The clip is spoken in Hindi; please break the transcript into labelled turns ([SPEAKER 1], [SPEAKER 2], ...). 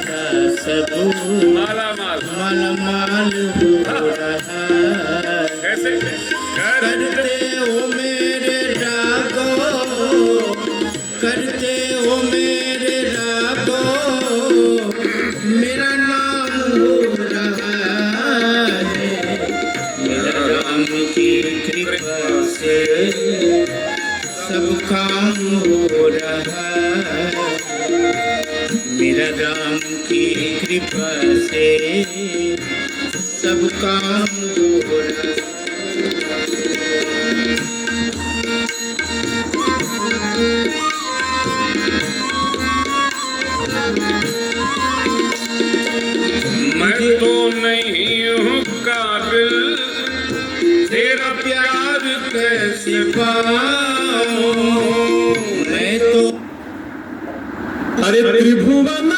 [SPEAKER 1] का सब
[SPEAKER 2] माला माल
[SPEAKER 1] माल हो रहा।
[SPEAKER 2] कैसे
[SPEAKER 1] करते हो मेरे रागो, करते हो मेरे रागो, मेरा नाम हो रहा है। मेरा राम की कृपा से सब काम हो रहा है। मेरा राम की कृपा से सब काम हो रहा है।
[SPEAKER 2] मैं तो नहीं हूँ काबिल तेरा प्यार कैसे पाऊं।
[SPEAKER 1] मैं तो
[SPEAKER 3] अरे त्रिभुवन